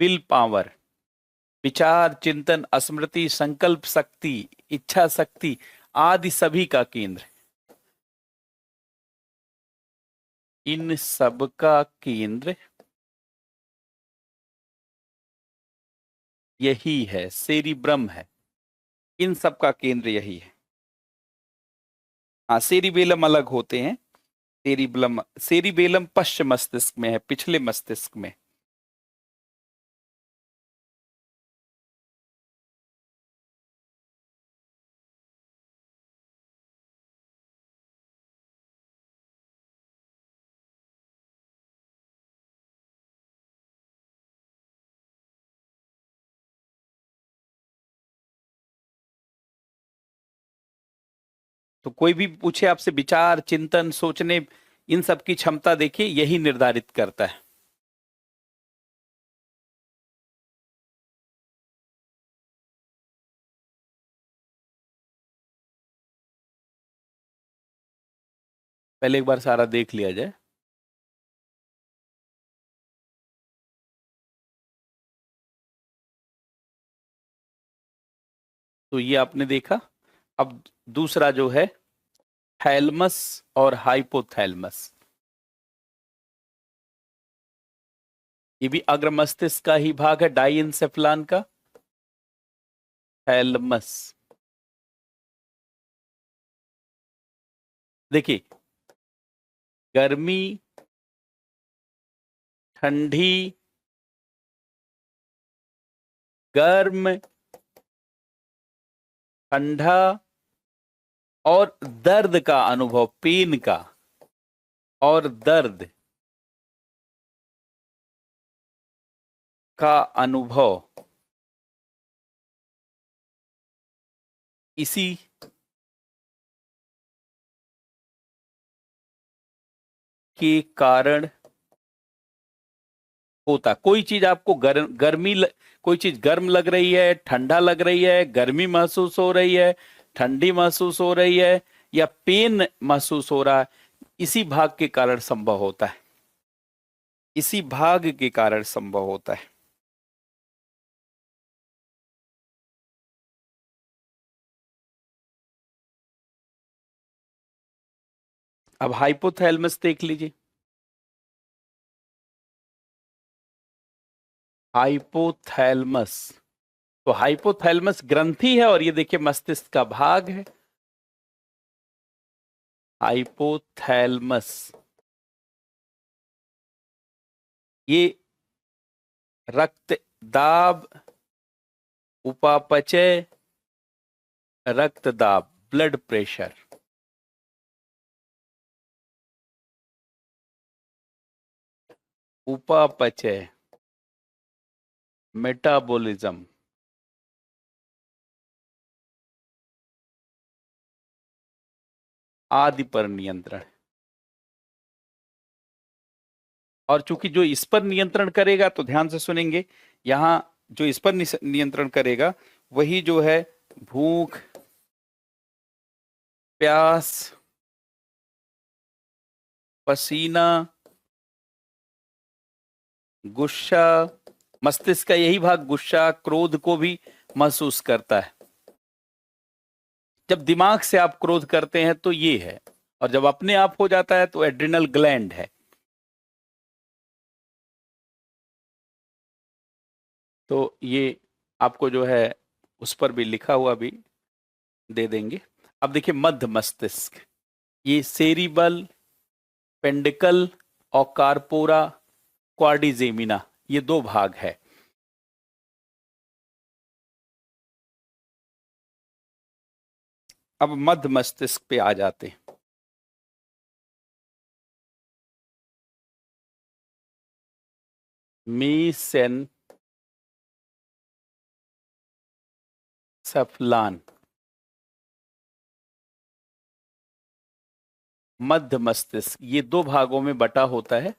विल पावर, विचार, चिंतन, स्मृति, संकल्प शक्ति, इच्छा शक्ति आदि सभी का केंद्र। इन सब का केंद्र यही है, सेरिब्रम है। इन सब का केंद्र यही है। हाँ, सेरिबेलम अलग होते हैं। सेरिबेलम पश्च मस्तिष्क में है, पिछले मस्तिष्क में। तो कोई भी पूछे आपसे, विचार, चिंतन, सोचने, इन सब की क्षमता देखिए यही निर्धारित करता है। पहले एक बार सारा देख लिया जाए। तो ये आपने देखा। अब दूसरा जो है थैलमस और हाइपोथैलमस, ये भी अग्र मस्तिष्क का ही भाग है, डाइंसेफ्लान का। थैलमस, देखिए गर्मी, ठंडी, गर्म, ठंडा और दर्द का अनुभव, पेन का और दर्द का अनुभव इसी के कारण होता है। कोई चीज आपको कोई चीज गर्म लग रही है, ठंडा लग रही है, गर्मी महसूस हो रही है, ठंडी महसूस हो रही है, या पेन महसूस हो रहा है, इसी भाग के कारण संभव होता है। इसी भाग के कारण संभव होता है। अब हाइपोथैलेमस देख लीजिए। हाइपोथैलेमस, तो हाइपोथैलेमस ग्रंथि है और ये देखिए मस्तिष्क का भाग है। हाइपोथैलेमस ये रक्त दाब, उपापचय, रक्त दाब, ब्लड प्रेशर, उपापचय, मेटाबॉलिज्म, आदि पर नियंत्रण। और चूंकि जो इस पर नियंत्रण करेगा, तो ध्यान से सुनेंगे, यहां जो इस पर नियंत्रण करेगा वही जो है भूख, प्यास, पसीना, गुस्सा। मस्तिष्क का यही भाग गुस्सा, क्रोध को भी महसूस करता है। जब दिमाग से आप क्रोध करते हैं तो ये है, और जब अपने आप हो जाता है तो एड्रिनल ग्लैंड है। तो ये आपको जो है उस पर भी लिखा हुआ भी दे देंगे। अब देखिए मध्य मस्तिष्क, ये सेरिबल, पेंडिकल और कार्पोरा क्वाड्रिजेमिना, ये दो भाग है। अब मध्य मस्तिष्क पे आ जाते हैं। मीसेन सफलान, मध्य मस्तिष्क ये दो भागों में बटा होता है।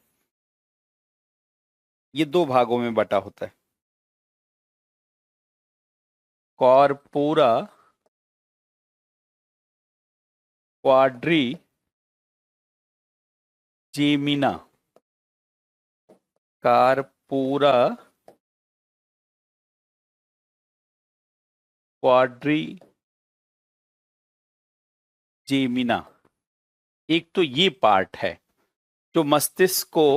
ये दो भागों में बटा होता है। कॉर्पोरा क्वाड्री जेमिना, कार्पोरा क्वाड्री जेमिना, एक तो ये पार्ट है जो मस्तिष्क को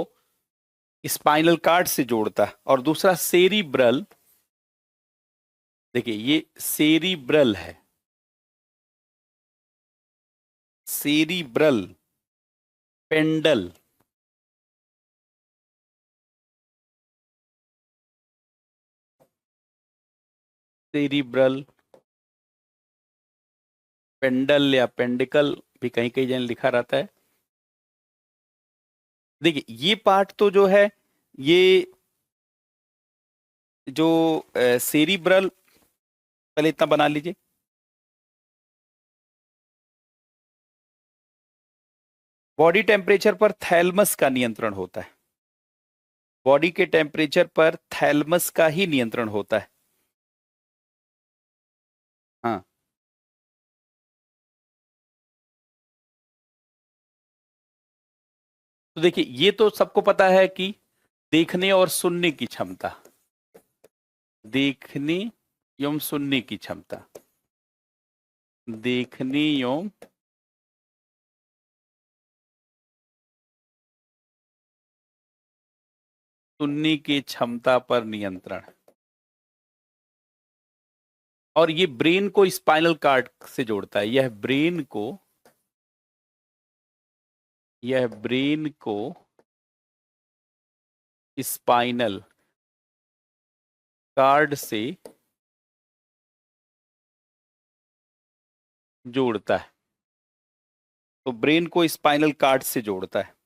स्पाइनल कार्ड से जोड़ता है, और दूसरा सेरिब्रल। देखिए ये सेरिब्रल है, सेरिब्रल, पेंडल, सेरिब्रल, पेंडल या पेंडिकल भी कहीं कहीं जन लिखा रहता है। देखिए ये पार्ट तो जो है, ये जो सेरिब्रल, पहले इतना बना लीजिए। बॉडी टेम्परेचर पर थैलमस का नियंत्रण होता है। बॉडी के टेम्परेचर पर थैलमस का ही नियंत्रण होता है। हाँ, तो देखिए ये तो सबको पता है कि देखने और सुनने की क्षमता, देखने एवं सुनने की क्षमता, देखने एवं सुनने की क्षमता पर नियंत्रण। और ये ब्रेन को स्पाइनल कार्ड से जोड़ता है। यह ब्रेन को स्पाइनल कार्ड से जोड़ता है। तो ब्रेन को स्पाइनल कार्ड से जोड़ता है।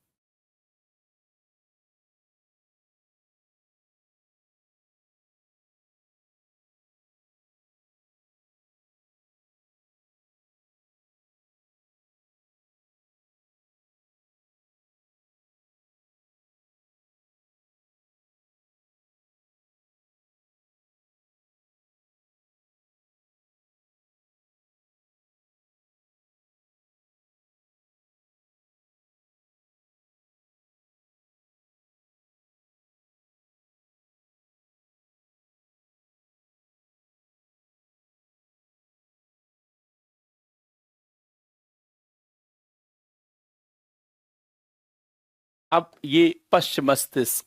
अब ये पश्च मस्तिष्क,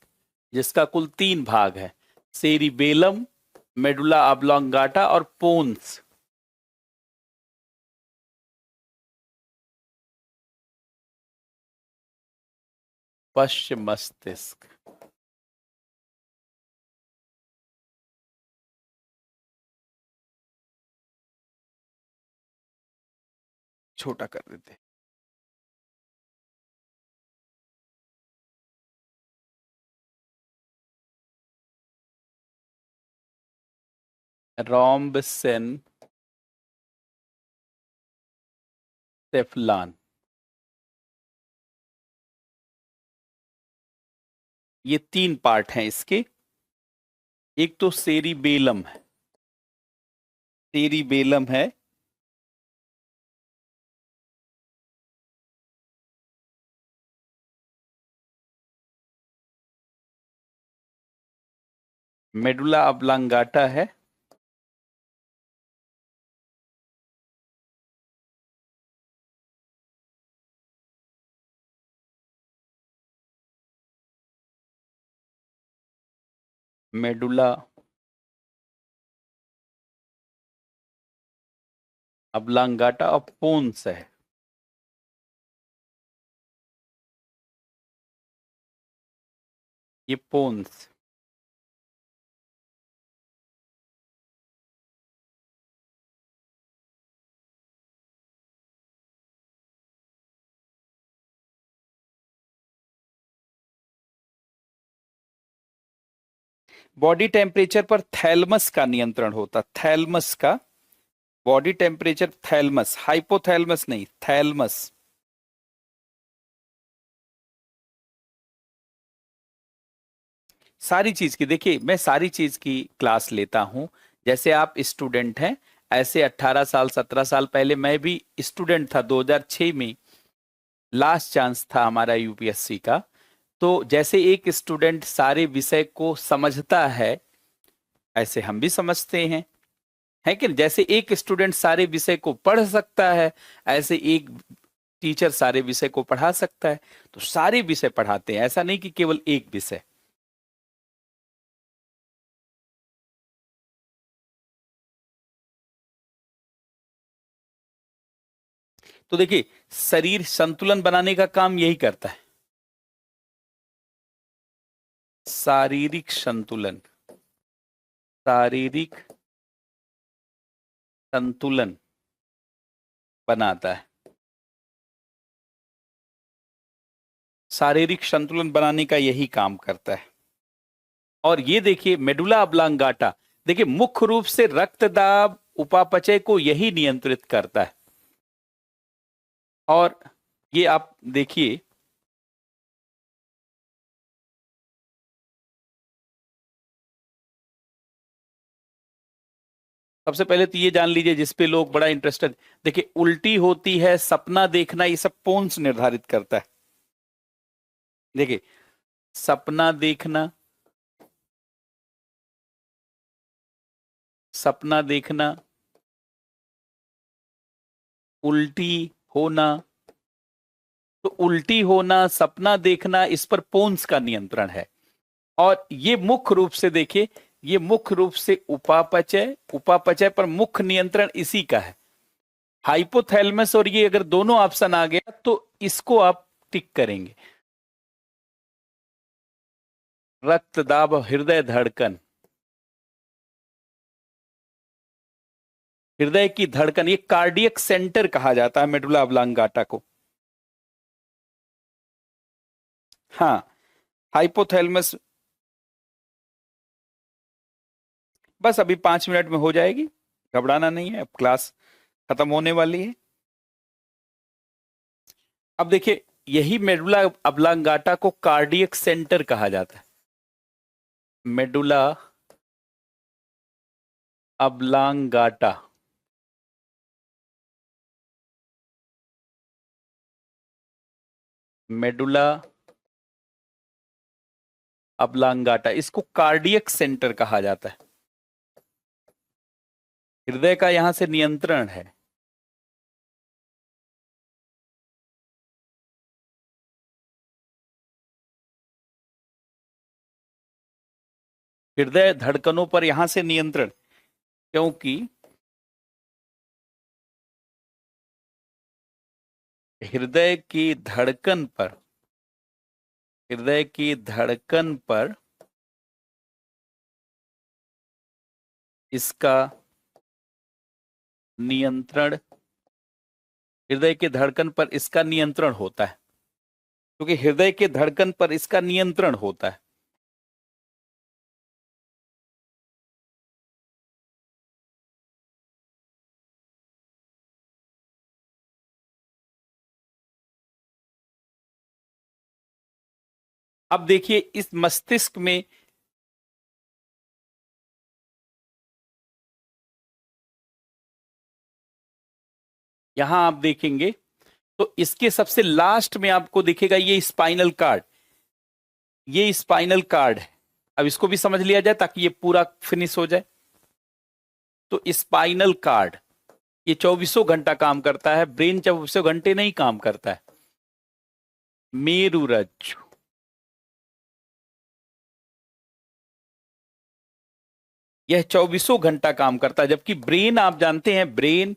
जिसका कुल 3 भाग है, सेरिबेलम, मेडुला ऑब्लोंगाटा और पोन्स। पश्च मस्तिष्क। छोटा कर देते। रोम्बसेन सेफलान, ये 3 पार्ट हैं इसके। एक तो सेरिबेलम है, सेरिबेलम है, मेडुला ऑब्लोंगाटा है, मेडुला ऑब्लोंगाटा और पोन्स है। ये पोन्स। बॉडी टेम्परेचर पर थैलमस का नियंत्रण होता, थैलमस का, बॉडी टेम्परेचर थैलमस, हाइपोथैलमस नहीं, थैलमस। सारी चीज की, देखिए मैं सारी चीज की क्लास लेता हूं। जैसे आप स्टूडेंट हैं, ऐसे 18 साल 17 साल पहले मैं भी स्टूडेंट था, 2006 में लास्ट चांस था हमारा यूपीएससी का। तो जैसे एक स्टूडेंट सारे विषय को समझता है, ऐसे हम भी समझते हैं, है कि नहीं? जैसे एक स्टूडेंट सारे विषय को पढ़ सकता है, ऐसे एक टीचर सारे विषय को पढ़ा सकता है। तो सारे विषय पढ़ाते हैं, ऐसा नहीं कि केवल एक विषय। तो देखिए, शरीर संतुलन बनाने का काम यही करता है, शारीरिक संतुलन, शारीरिक संतुलन बनाता है। शारीरिक संतुलन बनाने का यही काम करता है। और ये देखिए मेडुला ऑब्लोंगाटा, देखिए मुख्य रूप से रक्त दाब उपापचय को यही नियंत्रित करता है। और ये आप देखिए, सबसे पहले तो ये जान लीजिए जिस पे लोग बड़ा इंटरेस्टेड, देखिए उल्टी होती है, सपना देखना, ये सब पोन्स निर्धारित करता है। देखिए सपना देखना, सपना देखना, उल्टी होना, तो उल्टी होना, सपना देखना, इस पर पोन्स का नियंत्रण है। और ये मुख्य रूप से देखिए, ये मुख्य रूप से उपापचय, उपापचय पर मुख्य नियंत्रण इसी का है। हाइपोथैलेमस और ये अगर दोनों ऑप्शन आ गया तो इसको आप टिक करेंगे। रक्त दाब और हृदय धड़कन, हृदय की धड़कन, ये कार्डियक सेंटर कहा जाता है मेडुला ऑब्लोंगाटा को। हाँ, हाइपोथैलेमस। बस अभी 5 मिनट में हो जाएगी, घबराना नहीं है, अब क्लास खत्म होने वाली है। अब देखिए, यही मेडुला ऑब्लोंगाटा को कार्डियक सेंटर कहा जाता है, मेडुला ऑब्लोंगाटा। मेडुला ऑब्लोंगाटा, इसको कार्डियक सेंटर कहा जाता है, हृदय का यहां से नियंत्रण है। हृदय धड़कनों पर यहां से नियंत्रण, क्योंकि हृदय की धड़कन पर, हृदय की धड़कन पर इसका नियंत्रण, हृदय की धड़कन पर इसका नियंत्रण होता है, क्योंकि हृदय के धड़कन पर इसका नियंत्रण होता है। अब देखिए इस मस्तिष्क में यहां आप देखेंगे तो इसके सबसे लास्ट में आपको दिखेगा ये स्पाइनल कार्ड, ये स्पाइनल कार्ड है। अब इसको भी समझ लिया जाए ताकि ये पूरा फिनिश हो जाए। तो स्पाइनल कार्ड ये 24 घंटा काम करता है, ब्रेन 24 घंटे नहीं काम करता है। मेरुरज्जु, यह 24 घंटा काम करता है, जबकि ब्रेन आप जानते हैं ब्रेन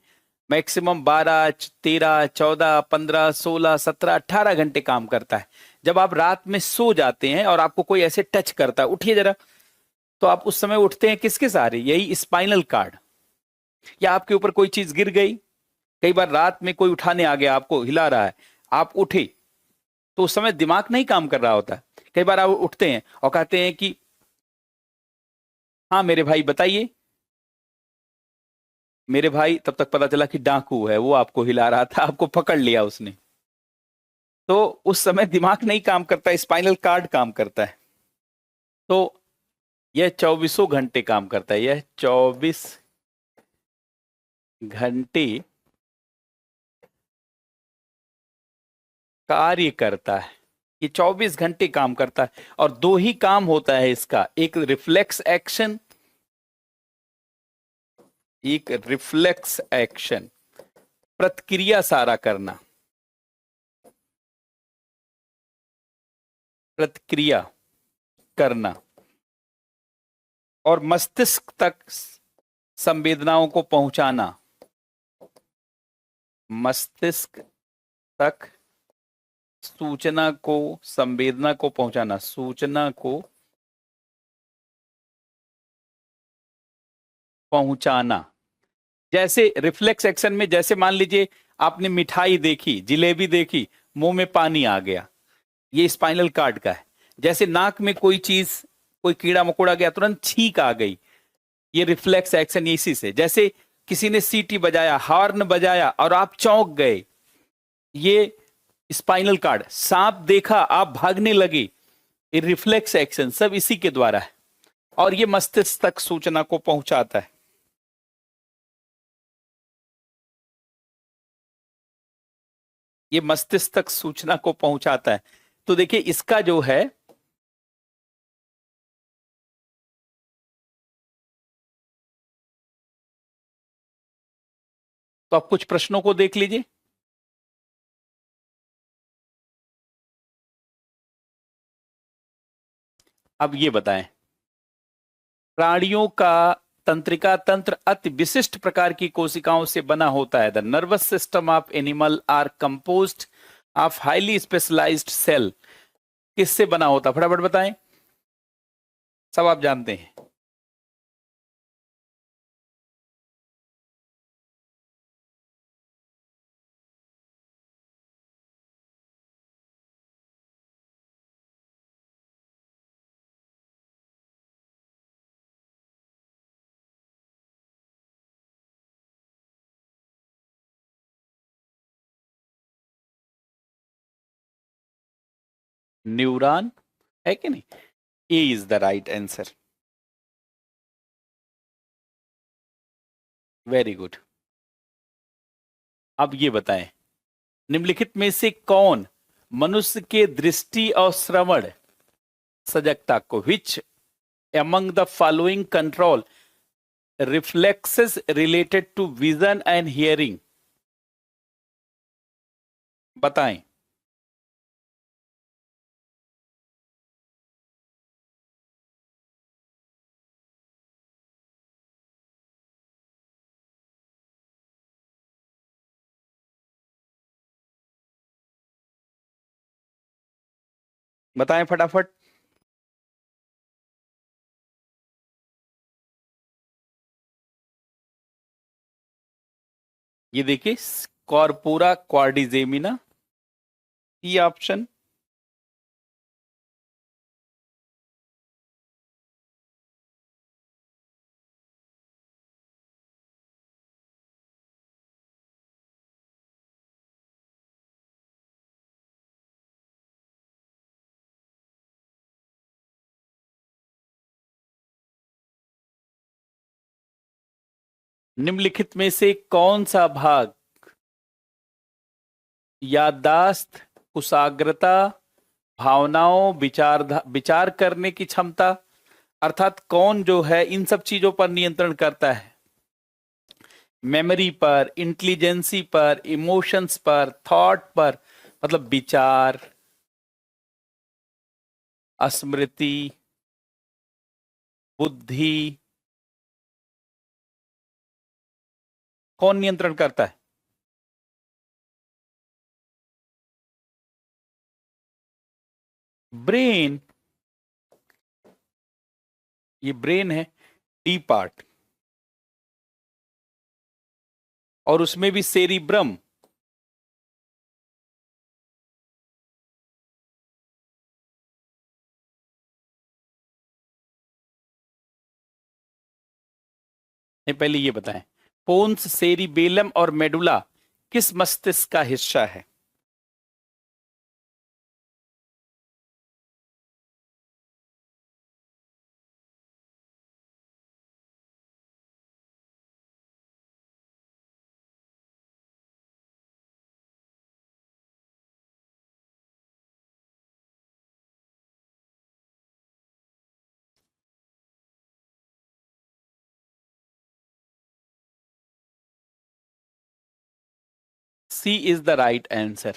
मैक्सिमम 12, 13, 14, 15, 16, 17, 18 घंटे काम करता है। जब आप रात में सो जाते हैं और आपको कोई ऐसे टच करता है, उठिए जरा, तो आप उस समय उठते हैं किसके सहारे? यही स्पाइनल कार्ड। या आपके ऊपर कोई चीज गिर गई, कई बार रात में कोई उठाने आ गया, आपको हिला रहा है, आप उठे, तो उस समय दिमाग नहीं काम कर रहा होता। कई बार आप उठते हैं और कहते हैं कि हाँ मेरे भाई बताइए, मेरे भाई, तब तक पता चला कि डाकू है, वो आपको हिला रहा था, आपको पकड़ लिया उसने। तो उस समय दिमाग नहीं काम करता, स्पाइनल कार्ड काम करता है। तो यह 24 घंटे काम करता है, यह 24 घंटे कार्य करता है, ये 24 घंटे काम करता है। और दो ही काम होता है इसका, एक रिफ्लेक्स एक्शन, एक रिफ्लेक्स एक्शन, प्रतिक्रिया सारा करना, प्रतिक्रिया करना, और मस्तिष्क तक संवेदनाओं को पहुंचाना, मस्तिष्क तक सूचना को, संवेदना को पहुंचाना, सूचना को पहुंचाना। जैसे रिफ्लेक्स एक्शन में, जैसे मान लीजिए आपने मिठाई देखी, जिलेबी देखी, मुंह में पानी आ गया, ये स्पाइनल कार्ड का है। जैसे नाक में कोई चीज, कोई कीड़ा मकोड़ा गया, तुरंत छींक आ गई, ये रिफ्लेक्स एक्शन इसी से। जैसे किसी ने सीटी बजाया, हॉर्न बजाया और आप चौंक गए, ये स्पाइनल कार्ड। सांप देखा, आप भागने लगे, ये रिफ्लेक्स एक्शन, सब इसी के द्वारा है। और ये मस्तिष्क तक सूचना को पहुंचाता है। ये मस्तिष्क तक सूचना को पहुंचाता है। तो देखिए इसका जो है, तो आप कुछ प्रश्नों को देख लीजिए। अब ये बताएं, प्राणियों का तंत्रिका तंत्र अति विशिष्ट प्रकार की कोशिकाओं से बना होता है। The nervous system of animal are composed of highly specialised cell. किससे बना होता, फटाफट बताएं, सब आप जानते हैं। न्यूरॉन, है कि नहीं? A is the right answer. Very good. अब ये बताएं, निम्नलिखित में से कौन मनुष्य के दृष्टि और श्रवण सजगता को, विच among the following control reflexes related to vision and hearing? बताएं। बताएं फटाफट। ये देखिए, कॉर्पोरा क्वाड्रिजेमिना, ये ऑप्शन। निम्नलिखित में से कौन सा भाग याददाश्त, कुशाग्रता, भावनाओं, विचार करने की क्षमता, अर्थात कौन जो है इन सब चीजों पर नियंत्रण करता है? मेमोरी पर, इंटेलिजेंसी पर, इमोशंस पर, थॉट पर, मतलब विचार, स्मृति, बुद्धि, कौन नियंत्रण करता है? ब्रेन। ये ब्रेन है, डी पार्ट, और उसमें भी सेरिब्रम। पहले ये बताएं, पोन्स, सेरिबेलम और मेडुला किस मस्तिष्क का हिस्सा है? सी इज द राइट आंसर।